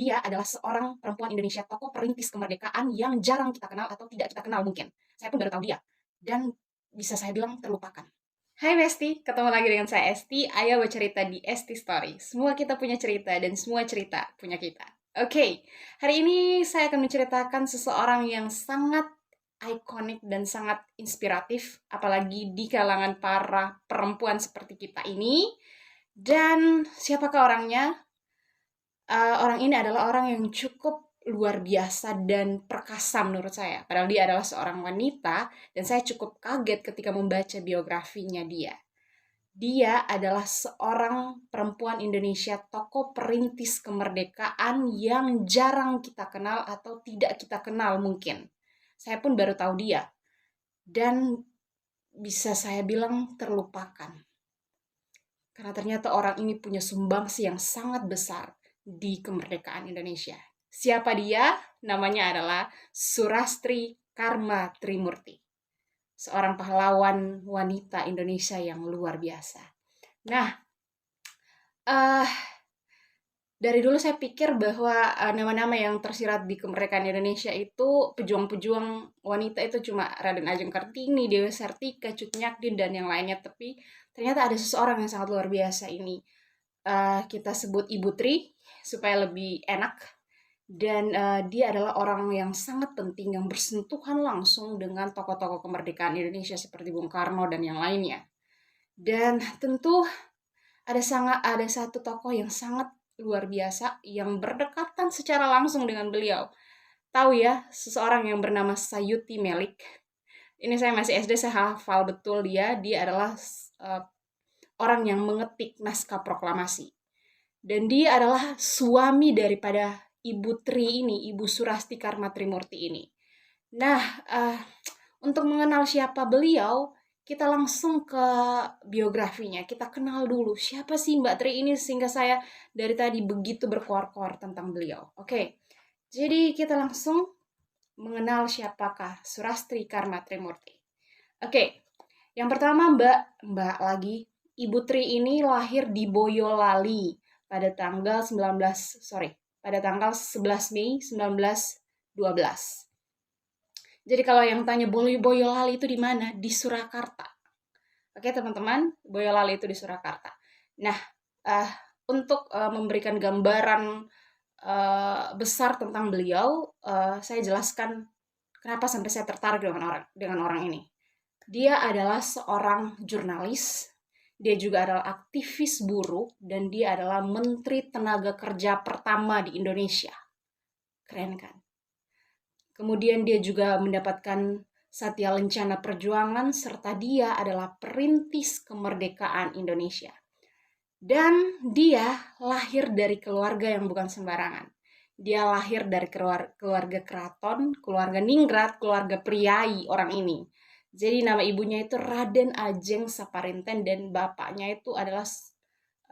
Dia adalah seorang perempuan Indonesia, tokoh perintis kemerdekaan yang jarang kita kenal atau tidak kita kenal mungkin. Saya pun baru tahu dia. Dan bisa saya bilang terlupakan. Hai Besti, ketemu lagi dengan saya Esti. Ayo bercerita di Esti Story. Semua kita punya cerita dan semua cerita punya kita. Oke, hari ini saya akan menceritakan seseorang yang sangat ikonik dan sangat inspiratif, apalagi di kalangan para perempuan seperti kita ini. Dan siapakah orangnya? Orang ini adalah orang yang cukup luar biasa dan perkasa menurut saya. Padahal dia adalah seorang wanita dan saya cukup kaget ketika membaca biografinya dia. Dia adalah seorang perempuan Indonesia, tokoh perintis kemerdekaan yang jarang kita kenal atau tidak kita kenal mungkin. Saya pun baru tahu dia. Dan bisa saya bilang terlupakan. Karena ternyata orang ini punya sumbangsi yang sangat besar di kemerdekaan Indonesia. Siapa dia? Namanya adalah Surastri Karma Trimurti. Seorang pahlawan wanita Indonesia yang luar biasa. Nah, uh, dari dulu saya pikir bahwa nama-nama yang tersirat di kemerdekaan Indonesia itu pejuang-pejuang wanita itu cuma Raden Ajeng Kartini, Dewi Sartika, Cut Nyak Dien, dan yang lainnya. Tapi ternyata ada seseorang yang sangat luar biasa ini. Kita sebut Ibu Tri supaya lebih enak. Dan dia adalah orang yang sangat penting yang bersentuhan langsung dengan tokoh-tokoh kemerdekaan Indonesia seperti Bung Karno dan yang lainnya. Dan tentu ada satu tokoh yang sangat luar biasa yang berdekatan secara langsung dengan beliau. Tahu ya, seseorang yang bernama Sayuti Melik. Ini saya masih SD, saya hafal betul dia. Dia adalah orang yang mengetik naskah proklamasi. Dan dia adalah suami daripada Ibu Tri ini, Ibu Surasti Karma Trimurti ini. Nah, untuk mengenal siapa beliau, kita langsung ke biografinya. Kita kenal dulu siapa sih Mbak Tri ini sehingga saya dari tadi begitu berkoar-koar tentang beliau. Oke, jadi kita langsung mengenal siapakah Surastri Karma Trimurti. Oke, yang pertama Mbak lagi, Ibu Tri ini lahir di Boyolali pada tanggal 11 Mei 1912. Jadi kalau yang tanya Boyolali itu di mana? Di Surakarta. Oke teman-teman, Boyolali itu di Surakarta. Nah, untuk memberikan gambaran besar tentang beliau, saya jelaskan kenapa sampai saya tertarik dengan orang ini. Dia adalah seorang jurnalis, dia juga adalah aktivis buruh, dan dia adalah Menteri Tenaga Kerja pertama di Indonesia. Keren kan? Kemudian dia juga mendapatkan Satya Lencana Perjuangan, serta dia adalah perintis kemerdekaan Indonesia. Dan dia lahir dari keluarga yang bukan sembarangan. Dia lahir dari keluarga keraton, keluarga ningrat, keluarga priai orang ini. Jadi nama ibunya itu Raden Ajeng Saparinten dan bapaknya itu adalah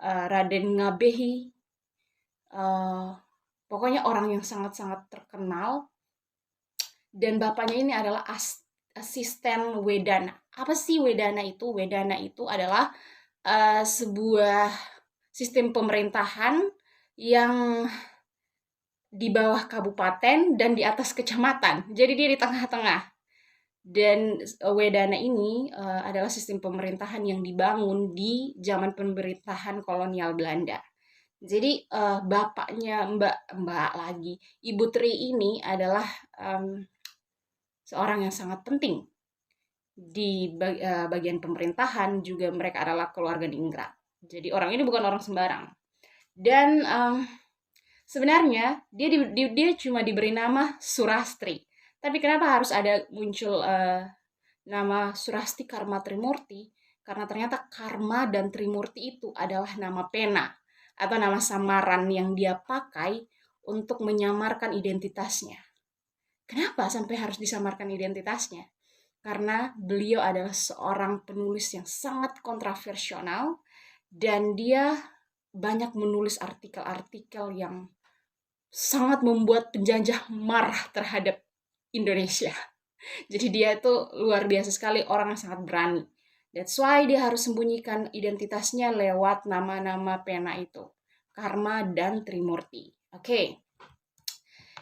Raden Ngabehi. Pokoknya orang yang sangat-sangat terkenal. Dan bapaknya ini adalah asisten Wedana. Apa sih Wedana itu? Wedana itu adalah sebuah sistem pemerintahan yang di bawah kabupaten dan di atas kecamatan. Jadi dia di tengah-tengah. Dan Wedana ini adalah sistem pemerintahan yang dibangun di zaman pemerintahan kolonial Belanda. Jadi bapaknya Mbak lagi, Ibu Tri ini adalah seorang yang sangat penting di bagian pemerintahan. Juga mereka adalah keluarga ningrat. Jadi orang ini bukan orang sembarang. Dan sebenarnya dia cuma diberi nama Surastri. Tapi kenapa harus ada muncul nama Surasti Karma Trimurti? Karena ternyata Karma dan Trimurti itu adalah nama pena atau nama samaran yang dia pakai untuk menyamarkan identitasnya. Kenapa sampai harus disamarkan identitasnya? Karena beliau adalah seorang penulis yang sangat kontroversial dan dia banyak menulis artikel-artikel yang sangat membuat penjajah marah terhadap Indonesia. Jadi dia itu luar biasa sekali, orang yang sangat berani. That's why dia harus sembunyikan identitasnya lewat nama-nama pena itu. Karma dan Trimurti. Oke.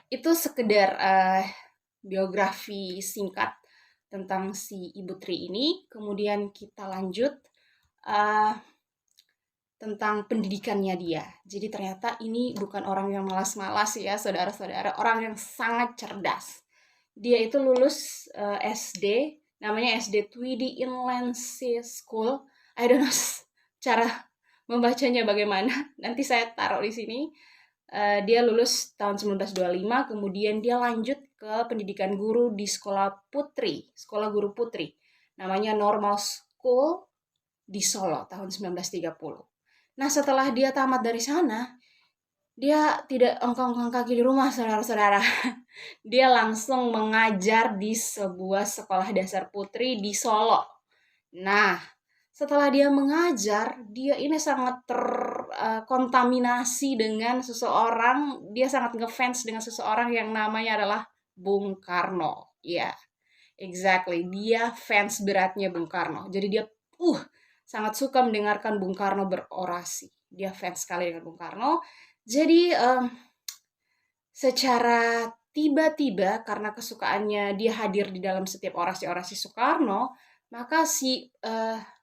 Itu sekedar biografi singkat tentang si Ibu Tri ini. Kemudian kita lanjut uh, tentang pendidikannya dia. Jadi ternyata ini bukan orang yang malas-malas ya, saudara-saudara, orang yang sangat cerdas. Dia itu lulus SD, namanya SD Tweedy Inland School. I don't know cara membacanya bagaimana. Nanti saya taruh di sini. Dia lulus tahun 1925, kemudian dia lanjut ke pendidikan guru di sekolah putri, sekolah guru putri. Namanya Normal School di Solo tahun 1930. Nah, setelah dia tamat dari sana, dia tidak ongkang-ongkang kaki di rumah, saudara-saudara. Dia langsung mengajar di sebuah sekolah dasar putri di Solo. Nah, setelah dia mengajar, dia ini sangat terkontaminasi dengan seseorang. Dia sangat ngefans dengan seseorang yang namanya adalah Bung Karno. Ya, yeah, exactly. Dia fans beratnya Bung Karno. Jadi dia sangat suka mendengarkan Bung Karno berorasi. Dia fans sekali dengan Bung Karno. Jadi secara tiba-tiba karena kesukaannya dia hadir di dalam setiap orasi-orasi Soekarno, maka si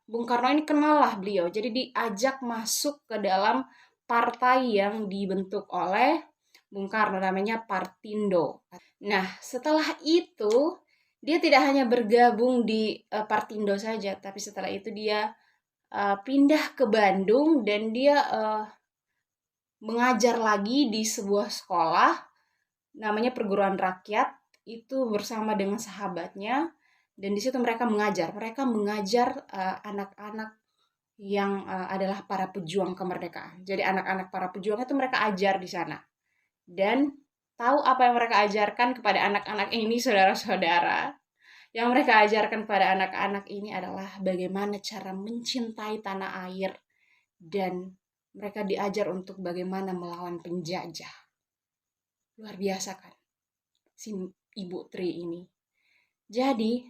Bung Karno ini kenal lah beliau. Jadi diajak masuk ke dalam partai yang dibentuk oleh Bung Karno, namanya Partindo. Nah, setelah itu dia tidak hanya bergabung di Partindo saja, tapi setelah itu dia pindah ke Bandung dan dia mengajar lagi di sebuah sekolah namanya perguruan rakyat itu bersama dengan sahabatnya, dan di situ mereka mengajar anak-anak yang adalah para pejuang kemerdekaan. Jadi anak-anak para pejuang itu mereka ajar di sana, dan tahu apa yang mereka ajarkan kepada anak-anak ini, saudara-saudara? Yang mereka ajarkan kepada anak-anak ini adalah bagaimana cara mencintai tanah air, dan mereka diajar untuk bagaimana melawan penjajah. Luar biasa kan si Ibu Tri ini. Jadi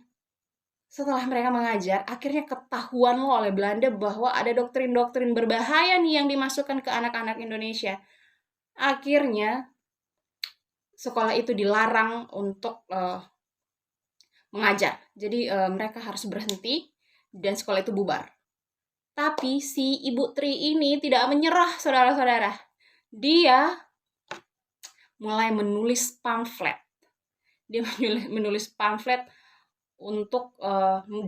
setelah mereka mengajar, akhirnya ketahuan oleh Belanda bahwa ada doktrin-doktrin berbahaya nih yang dimasukkan ke anak-anak Indonesia. Akhirnya sekolah itu dilarang untuk mengajar. Jadi mereka harus berhenti dan sekolah itu bubar. Tapi si Ibu Tri ini tidak menyerah, saudara-saudara. Dia mulai menulis pamflet. Dia menulis pamflet untuk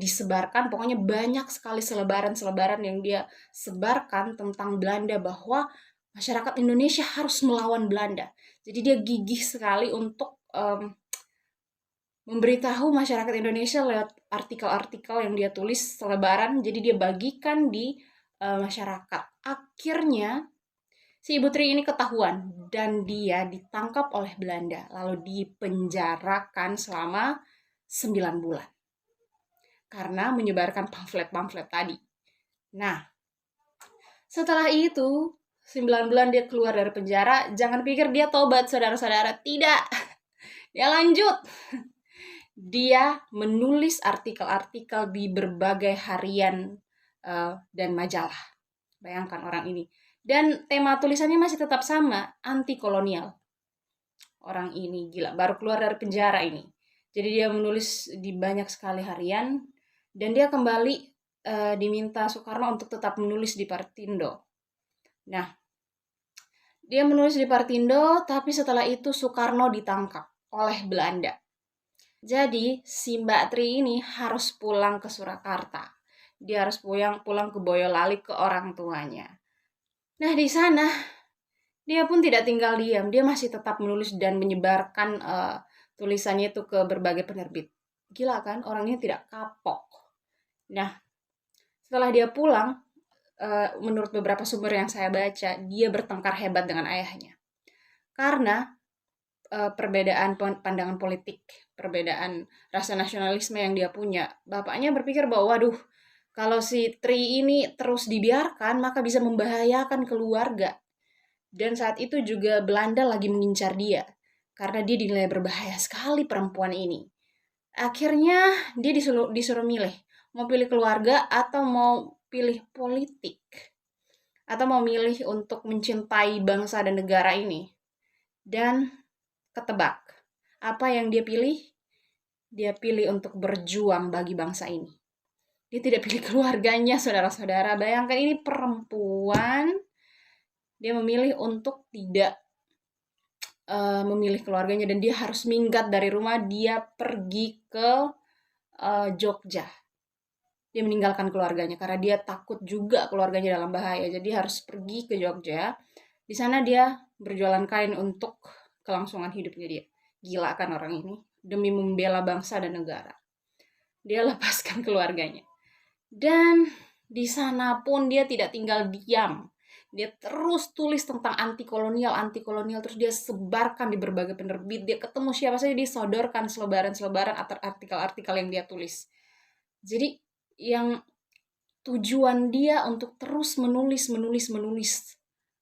disebarkan. Pokoknya banyak sekali selebaran-selebaran yang dia sebarkan tentang Belanda, bahwa masyarakat Indonesia harus melawan Belanda. Jadi dia gigih sekali untuk memberitahu masyarakat Indonesia lewat artikel-artikel yang dia tulis selebaran. Jadi dia bagikan di masyarakat. Akhirnya si Ibu Tri ini ketahuan dan dia ditangkap oleh Belanda, lalu dipenjarakan selama 9 bulan karena menyebarkan pamflet-pamflet tadi. Nah, setelah itu 9 bulan dia keluar dari penjara. Jangan pikir dia tobat, saudara-saudara. Tidak. Dia lanjut. Dia menulis artikel-artikel di berbagai harian dan majalah. Bayangkan orang ini. Dan tema tulisannya masih tetap sama, anti kolonial. Orang ini gila, baru keluar dari penjara ini. Jadi dia menulis di banyak sekali harian, dan dia kembali diminta Soekarno untuk tetap menulis di Partindo. Nah, dia menulis di Partindo, tapi setelah itu Soekarno ditangkap oleh Belanda. Jadi si Mbak Tri ini harus pulang ke Surakarta. Dia harus pulang ke Boyolali ke orang tuanya. Nah, di sana dia pun tidak tinggal diam. Dia masih tetap menulis dan menyebarkan tulisannya itu ke berbagai penerbit. Gila kan? Orangnya tidak kapok. Nah, setelah dia pulang, menurut beberapa sumber yang saya baca, dia bertengkar hebat dengan ayahnya. Karena perbedaan pandangan politik, perbedaan rasa nasionalisme yang dia punya. Bapaknya berpikir bahwa, waduh, kalau si Tri ini terus dibiarkan, maka bisa membahayakan keluarga. Dan saat itu juga Belanda lagi mengincar dia, karena dia dinilai berbahaya sekali perempuan ini. Akhirnya dia disuruh milih, mau pilih keluarga atau mau pilih politik, atau mau milih untuk mencintai bangsa dan negara ini. Dan Ketebak. Apa yang dia pilih? Dia pilih untuk berjuang bagi bangsa ini. Dia tidak pilih keluarganya, saudara-saudara. Bayangkan ini perempuan, dia memilih untuk tidak memilih keluarganya dan dia harus minggat dari rumah. Dia pergi ke Jogja. Dia meninggalkan keluarganya karena dia takut juga keluarganya dalam bahaya. Jadi harus pergi ke Jogja. Di sana dia berjualan kain untuk kelangsungan hidupnya dia. Gila kan orang ini, demi membela bangsa dan negara. Dia lepaskan keluarganya. Dan di sana pun dia tidak tinggal diam. Dia terus tulis tentang anti kolonial, terus dia sebarkan di berbagai penerbit. Dia ketemu siapa saja, dia sodorkan selebaran-selebaran artikel-artikel yang dia tulis. Jadi yang tujuan dia untuk terus menulis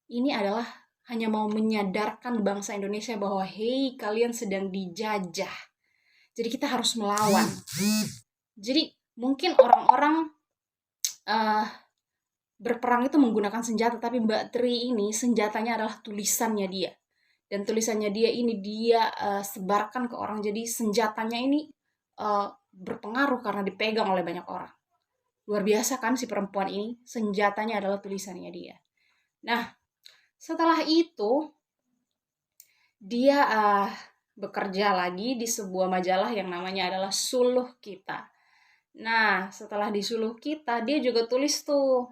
ini adalah hanya mau menyadarkan bangsa Indonesia bahwa hey, kalian sedang dijajah. Jadi kita harus melawan. Jadi mungkin orang-orang berperang itu menggunakan senjata, tapi Mbak Tri ini senjatanya adalah tulisannya dia. Dan tulisannya dia ini dia sebarkan ke orang. Jadi senjatanya ini berpengaruh karena dipegang oleh banyak orang. Luar biasa kan si perempuan ini, senjatanya adalah tulisannya dia. Nah, setelah itu dia bekerja lagi di sebuah majalah yang namanya adalah Suluh Kita. Nah, setelah di Suluh Kita, dia juga tulis tuh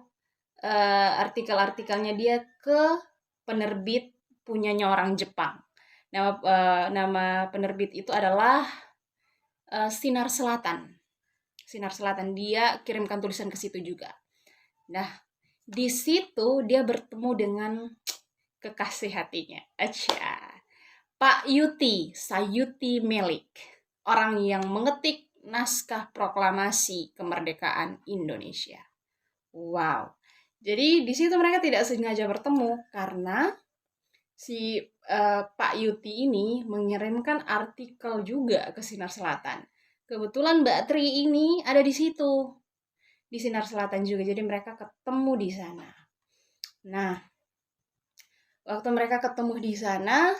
artikel-artikelnya dia ke penerbit punyanya orang Jepang. Nama penerbit itu adalah Sinar Selatan. Sinar Selatan, dia kirimkan tulisan ke situ juga. Nah, di situ dia bertemu dengan kekasih hatinya. Pak Yuti, Sayuti Melik. Orang yang mengetik naskah proklamasi kemerdekaan Indonesia. Wow. Jadi di situ mereka tidak sengaja bertemu karena si Pak Yuti ini mengirimkan artikel juga ke Sinar Selatan. Kebetulan Mbak Tri ini ada di situ, di Sinar Selatan juga. Jadi mereka ketemu di sana. Nah, waktu mereka ketemu di sana,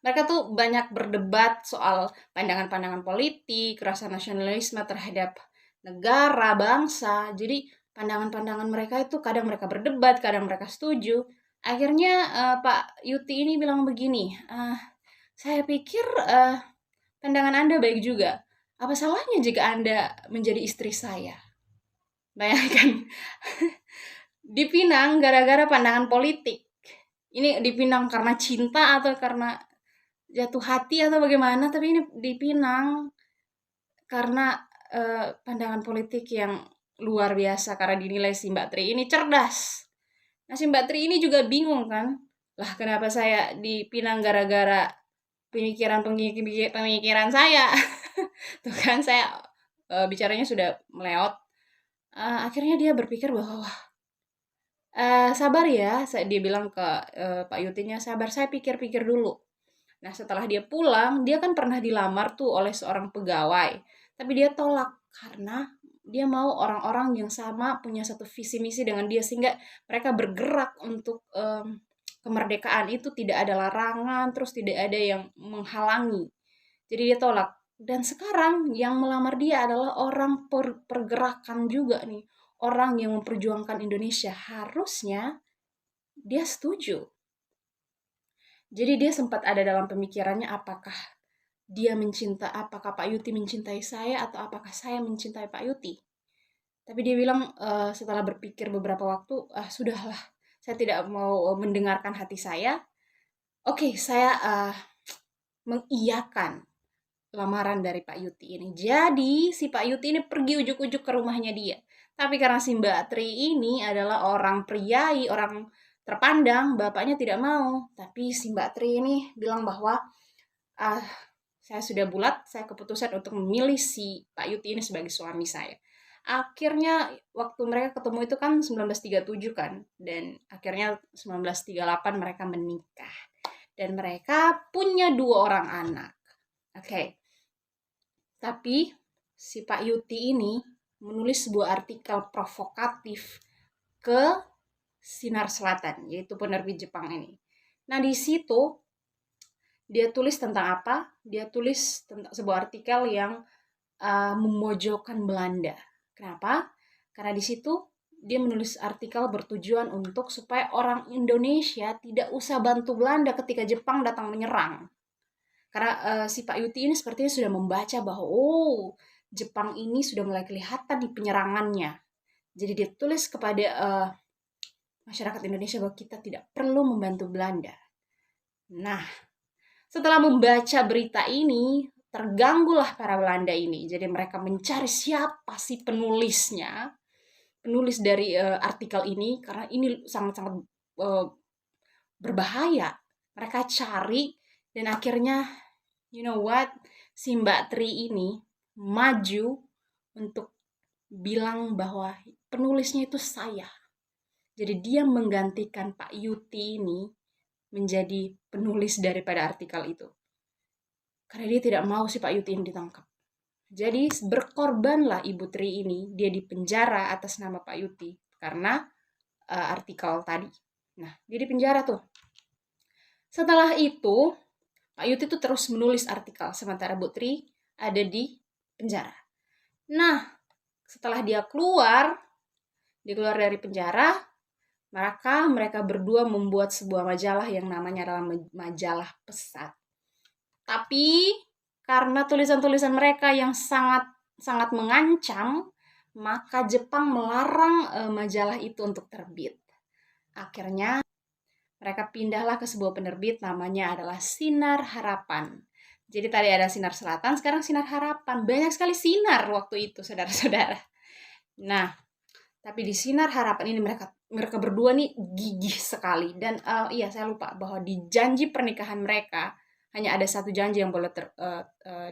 mereka tuh banyak berdebat soal pandangan-pandangan politik, rasa nasionalisme terhadap negara, bangsa. Jadi pandangan-pandangan mereka itu kadang mereka berdebat, kadang mereka setuju. Akhirnya Pak Yuti ini bilang begini, saya pikir pandangan Anda baik juga. Apa salahnya jika Anda menjadi istri saya? Bayangkan, dipinang gara-gara pandangan politik. Ini dipinang karena cinta atau karena jatuh hati atau bagaimana, tapi ini dipinang karena pandangan politik yang luar biasa karena dinilai si Mbak Tri ini cerdas. Nah, si Mbak Tri ini juga bingung kan, lah kenapa saya dipinang gara-gara pemikiran saya. Tuh kan, saya bicaranya sudah meleot. Akhirnya dia berpikir bahwa sabar ya, dia bilang ke Pak Yutinya, sabar, saya pikir-pikir dulu. Nah, setelah dia pulang, dia kan pernah dilamar tuh oleh seorang pegawai. Tapi dia tolak karena dia mau orang-orang yang sama punya satu visi misi dengan dia sehingga mereka bergerak untuk kemerdekaan itu tidak ada larangan, terus tidak ada yang menghalangi. Jadi dia tolak. Dan sekarang yang melamar dia adalah orang pergerakan juga nih. Orang yang memperjuangkan Indonesia. Harusnya dia setuju. Jadi dia sempat ada dalam pemikirannya apakah Pak Yuti mencintai saya atau apakah saya mencintai Pak Yuti. Tapi dia bilang setelah berpikir beberapa waktu, sudahlah, saya tidak mau mendengarkan hati saya. Oke, saya mengiyakan lamaran dari Pak Yuti ini. Jadi si Pak Yuti ini pergi ujuk-ujuk ke rumahnya dia. Tapi karena si Mbak Tri ini adalah orang priai, orang terpandang, bapaknya tidak mau. Tapi si Mbak Tri ini bilang bahwa saya sudah bulat, saya keputusan untuk memilih si Pak Yuti ini sebagai suami saya. Akhirnya waktu mereka ketemu itu kan 1937 kan, dan akhirnya 1938 mereka menikah. Dan mereka punya 2 orang anak. Oke. Tapi si Pak Yuti ini menulis sebuah artikel provokatif ke Sinar Selatan, yaitu penerbit Jepang ini. Nah, di situ Dia tulis tentang apa? Dia tulis tentang sebuah artikel yang memojokkan Belanda. Kenapa? Karena di situ dia menulis artikel bertujuan untuk supaya orang Indonesia tidak usah bantu Belanda ketika Jepang datang menyerang. Karena si Pak Yuti ini sepertinya sudah membaca bahwa Jepang ini sudah mulai kelihatan di penyerangannya. Jadi dia tulis kepada masyarakat Indonesia bahwa kita tidak perlu membantu Belanda. Nah, setelah membaca berita ini, terganggulah para Belanda ini. Jadi mereka mencari siapa sih penulisnya, penulis dari artikel ini, karena ini sangat-sangat berbahaya. Mereka cari, dan akhirnya, you know what, si Mbak Tri ini maju untuk bilang bahwa penulisnya itu saya. Jadi dia menggantikan Pak Yuti ini menjadi penulis daripada artikel itu. Karena dia tidak mau si Pak Yuti ini ditangkap. Jadi berkorbanlah Ibu Tri ini, dia dipenjara atas nama Pak Yuti karena artikel tadi. Nah, dia dipenjara tuh. Setelah itu, Pak Yuti tuh terus menulis artikel, sementara Bu Tri ada di penjara. Nah, setelah dia keluar dari penjara, maka mereka berdua membuat sebuah majalah yang namanya adalah majalah Pesat. Tapi karena tulisan-tulisan mereka yang sangat mengancam, maka Jepang melarang majalah itu untuk terbit. Akhirnya mereka pindahlah ke sebuah penerbit namanya adalah Sinar Harapan. Jadi tadi ada Sinar Selatan, sekarang Sinar Harapan. Banyak sekali sinar waktu itu, saudara-saudara. Nah, tapi di Sinar Harapan ini mereka berdua nih gigih sekali. Dan saya lupa bahwa di janji pernikahan mereka hanya ada satu janji yang boleh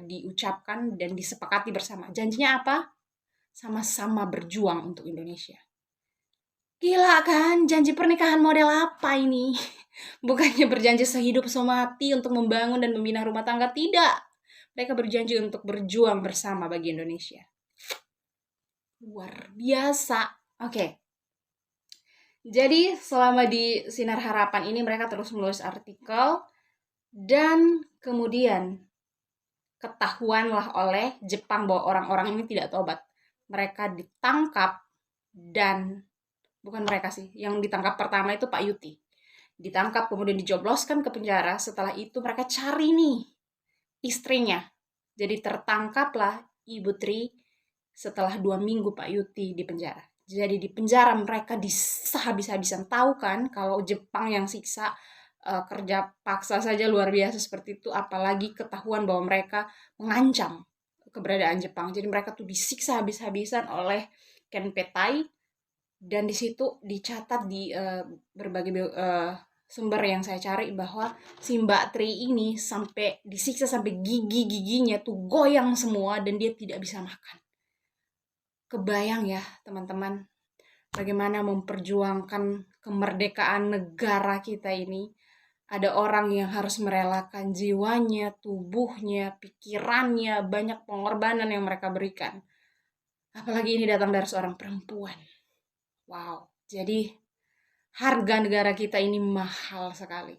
diucapkan dan disepakati bersama. Janjinya apa? Sama-sama berjuang untuk Indonesia. Gila kan? Janji pernikahan model apa ini? Bukannya berjanji sehidup semati untuk membangun dan membina rumah tangga. Tidak. Mereka berjanji untuk berjuang bersama bagi Indonesia. Luar biasa. Oke. Jadi selama di Sinar Harapan ini mereka terus menulis artikel. Dan kemudian ketahuanlah oleh Jepang bahwa orang-orang ini tidak tobat. Mereka ditangkap dan bukan mereka sih, yang ditangkap pertama itu Pak Yuti. Ditangkap kemudian dijobloskan ke penjara. Setelah itu mereka cari nih istrinya. Jadi tertangkaplah Ibu Tri setelah 2 minggu Pak Yuti di penjara. Jadi di penjara mereka disah habis-habisan. Tahu kan kalau Jepang yang siksa kerja paksa saja luar biasa seperti itu, apalagi ketahuan bahwa mereka mengancam keberadaan Jepang. Jadi mereka tuh disiksa habis-habisan oleh Ken Petai, dan di situ dicatat di berbagai sumber yang saya cari bahwa si Mbak Tri ini sampai disiksa sampai gigi-giginya tuh goyang semua dan dia tidak bisa makan. Kebayang ya teman-teman, bagaimana memperjuangkan kemerdekaan negara kita ini. Ada orang yang harus merelakan jiwanya, tubuhnya, pikirannya, banyak pengorbanan yang mereka berikan. Apalagi ini datang dari seorang perempuan. Wow, jadi harga negara kita ini mahal sekali.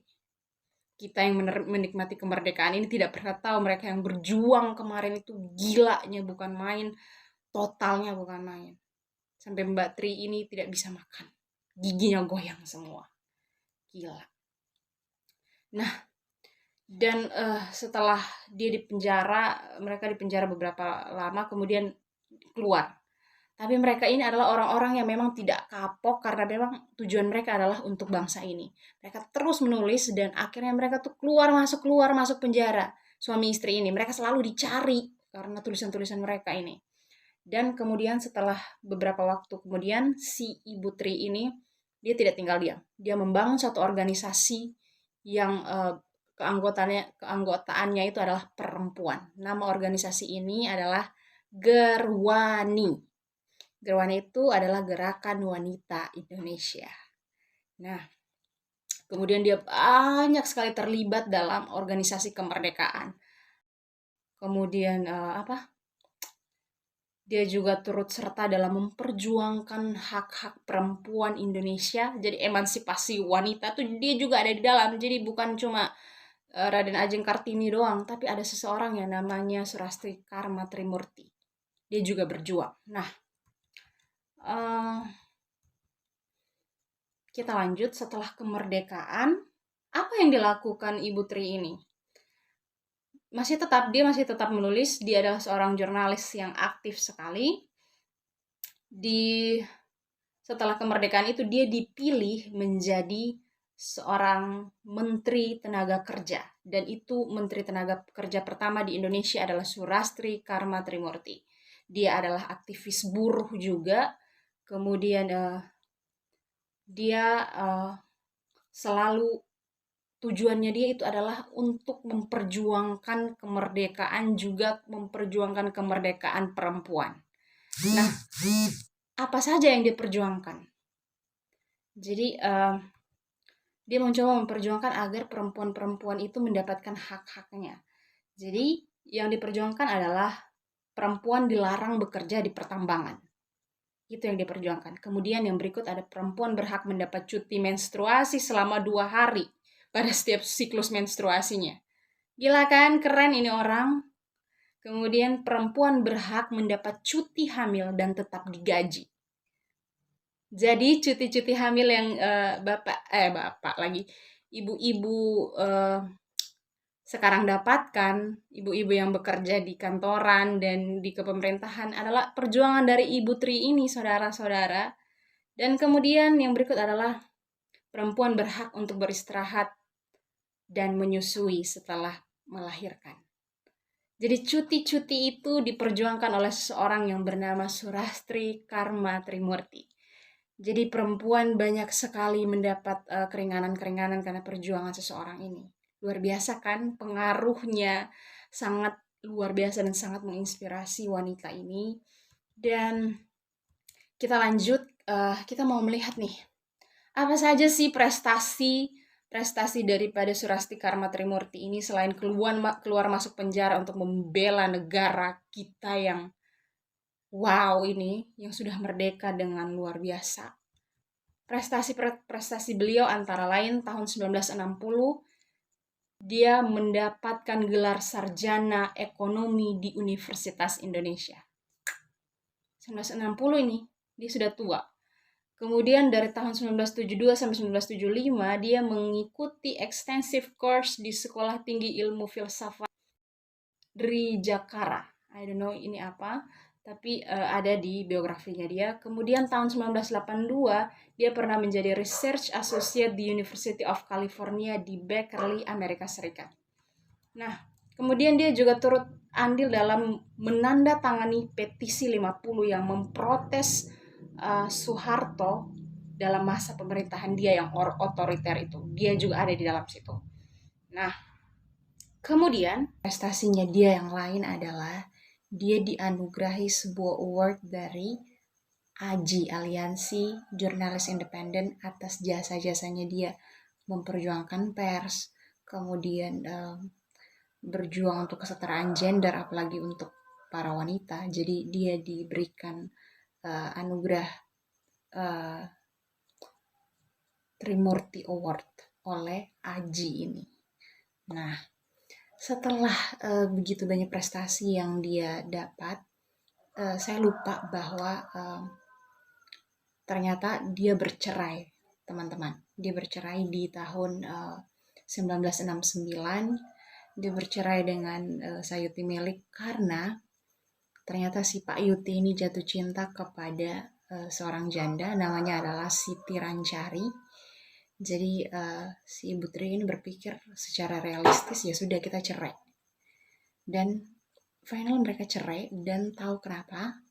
Kita yang menikmati kemerdekaan ini tidak pernah tahu mereka yang berjuang kemarin itu gilanya bukan main, totalnya bukan main. Sampai Mbak Tri ini tidak bisa makan. Giginya goyang semua. Gila. Nah, dan setelah dia dipenjara, mereka dipenjara beberapa lama, kemudian keluar. Tapi mereka ini adalah orang-orang yang memang tidak kapok karena memang tujuan mereka adalah untuk bangsa ini. Mereka terus menulis dan akhirnya mereka tuh keluar masuk penjara. Suami istri ini, mereka selalu dicari karena tulisan-tulisan mereka ini. Dan kemudian setelah beberapa waktu kemudian si Ibu Tri ini, dia tidak tinggal diam. Dia membangun satu organisasi yang keanggotaannya itu adalah perempuan. Nama organisasi ini adalah Gerwani. Gerwani itu adalah Gerakan Wanita Indonesia. Nah, kemudian dia banyak sekali terlibat dalam organisasi kemerdekaan. Kemudian dia juga turut serta dalam memperjuangkan hak-hak perempuan Indonesia. Jadi emansipasi wanita tuh dia juga ada di dalam. Jadi bukan cuma Raden Ajeng Kartini doang, tapi ada seseorang yang namanya Surastri Karma Trimurti. Dia juga berjuang. Nah, eh, kita lanjut setelah kemerdekaan. Apa yang dilakukan Ibu Tri ini? Dia masih tetap menulis. Dia adalah seorang jurnalis yang aktif sekali. Setelah kemerdekaan itu dia dipilih menjadi seorang menteri tenaga kerja, dan itu menteri tenaga kerja pertama di Indonesia adalah Surastri Karma Trimurti. Dia adalah aktivis buruh juga. Kemudian dia selalu tujuannya dia itu adalah untuk memperjuangkan kemerdekaan, juga memperjuangkan kemerdekaan perempuan. Nah, apa saja yang diperjuangkan? Jadi dia mencoba memperjuangkan agar perempuan-perempuan itu mendapatkan hak-haknya. Jadi yang diperjuangkan adalah perempuan dilarang bekerja di pertambangan. Itu yang diperjuangkan. Kemudian yang berikut ada perempuan berhak mendapat cuti menstruasi selama 2 hari pada setiap siklus menstruasinya. Gila kan? Keren ini orang. Kemudian perempuan berhak mendapat cuti hamil dan tetap digaji. Jadi cuti-cuti hamil yang bapak lagi, ibu-ibu sekarang dapatkan, ibu-ibu yang bekerja di kantoran dan di kepemerintahan, adalah perjuangan dari Ibu Tri ini, saudara-saudara. Dan kemudian yang berikut adalah perempuan berhak untuk beristirahat dan menyusui setelah melahirkan. Jadi cuti-cuti itu diperjuangkan oleh seseorang yang bernama Surastri Karma Trimurti. Jadi perempuan banyak sekali mendapat keringanan-keringanan karena perjuangan seseorang ini. Luar biasa kan, pengaruhnya sangat luar biasa dan sangat menginspirasi wanita ini. Dan kita lanjut, kita mau melihat nih, apa saja sih prestasi daripada Surastri Karma Trimurti ini selain keluar masuk penjara untuk membela negara kita yang wow ini, yang sudah merdeka dengan luar biasa. Prestasi beliau antara lain tahun 1960 dia mendapatkan gelar sarjana ekonomi di Universitas Indonesia. 1960 ini dia sudah tua. Kemudian dari tahun 1972 sampai 1975 dia mengikuti extensive course di Sekolah Tinggi Ilmu Filsafat dari Jakarta. I don't know ini apa, tapi ada di biografinya dia. Kemudian tahun 1982 dia pernah menjadi research associate di University of California di Berkeley, Amerika Serikat. Nah, kemudian dia juga turut andil dalam menandatangani petisi 50 yang memprotes Soeharto dalam masa pemerintahan dia yang otoriter itu. Dia juga ada di dalam situ. Nah, kemudian prestasinya dia yang lain adalah dia dianugerahi sebuah award dari AJI, Aliansi Jurnalis Independen, atas jasa-jasanya dia memperjuangkan pers, kemudian berjuang untuk kesetaraan gender, apalagi untuk para wanita. Jadi dia diberikan anugerah Trimurti Award oleh AJI ini. Nah, setelah begitu banyak prestasi yang dia dapat, saya lupa bahwa ternyata dia bercerai, teman-teman. Dia bercerai di tahun 1969. Dia bercerai dengan Sayuti Melik karena ternyata si Pak Yuti ini jatuh cinta kepada seorang janda, namanya adalah Siti Rancari. Jadi si Ibu Tri ini berpikir secara realistis, ya sudah kita cerai. Dan final mereka cerai, dan tahu kenapa?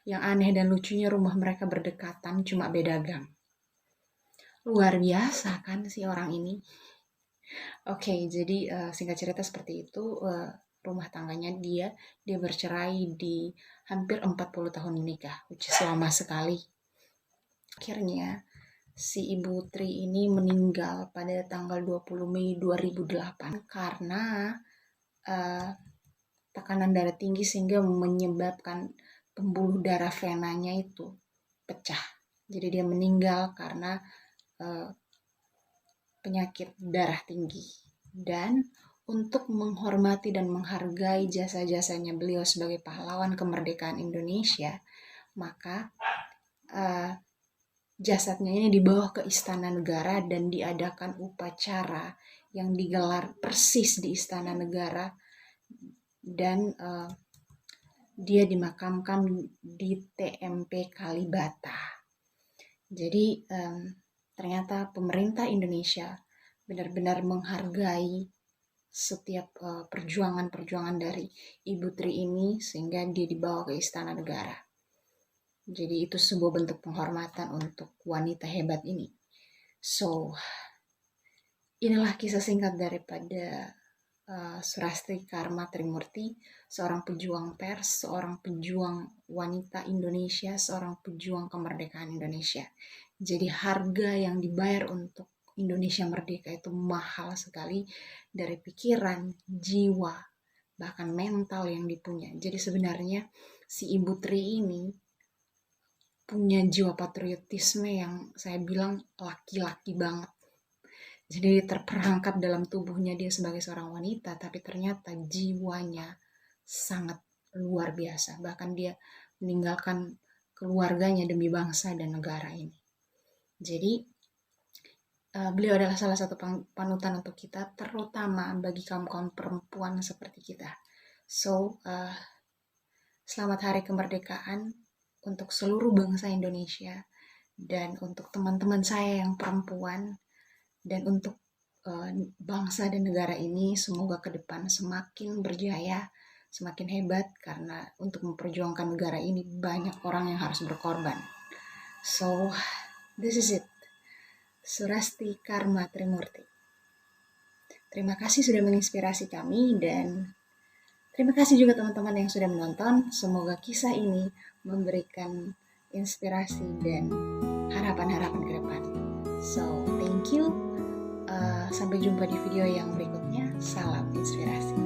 Yang aneh dan lucunya rumah mereka berdekatan, cuma beda gang. Luar biasa kan si orang ini. Oke, jadi singkat cerita seperti itu. Rumah tangganya dia bercerai di hampir 40 tahun menikah, which is lama sekali. Akhirnya si Ibu Tri ini meninggal pada tanggal 20 Mei 2008 karena tekanan darah tinggi sehingga menyebabkan pembuluh darah venanya itu pecah. Jadi dia meninggal karena penyakit darah tinggi. Dan untuk menghormati dan menghargai jasa-jasanya beliau sebagai pahlawan kemerdekaan Indonesia, maka jasadnya ini dibawa ke Istana Negara dan diadakan upacara yang digelar persis di Istana Negara, dan dia dimakamkan di TMP Kalibata. Jadi ternyata pemerintah Indonesia benar-benar menghargai setiap perjuangan-perjuangan dari Ibu Tri ini, sehingga dia dibawa ke Istana Negara. Jadi itu sebuah bentuk penghormatan untuk wanita hebat ini. So, inilah kisah singkat daripada Surasti Karma Trimurti, seorang pejuang pers, seorang pejuang wanita Indonesia, seorang pejuang kemerdekaan Indonesia. Jadi harga yang dibayar untuk Indonesia merdeka itu mahal sekali, dari pikiran, jiwa, bahkan mental yang dipunya. Jadi sebenarnya si Ibu Tri ini punya jiwa patriotisme yang saya bilang laki-laki banget. Jadi terperangkap dalam tubuhnya dia sebagai seorang wanita, tapi ternyata jiwanya sangat luar biasa. Bahkan dia meninggalkan keluarganya demi bangsa dan negara ini. Jadi beliau adalah salah satu panutan untuk kita, terutama bagi kaum-kaum perempuan seperti kita. So, selamat Hari Kemerdekaan untuk seluruh bangsa Indonesia, dan untuk teman-teman saya yang perempuan, dan untuk bangsa dan negara ini. Semoga ke depan semakin berjaya, semakin hebat, karena untuk memperjuangkan negara ini banyak orang yang harus berkorban. So, this is it. Surasti Karma Trimurti. Terima kasih sudah menginspirasi kami, dan terima kasih juga teman-teman yang sudah menonton. Semoga kisah ini memberikan inspirasi dan harapan-harapan ke depan. So, thank you. Sampai jumpa di video yang berikutnya. Salam inspirasi.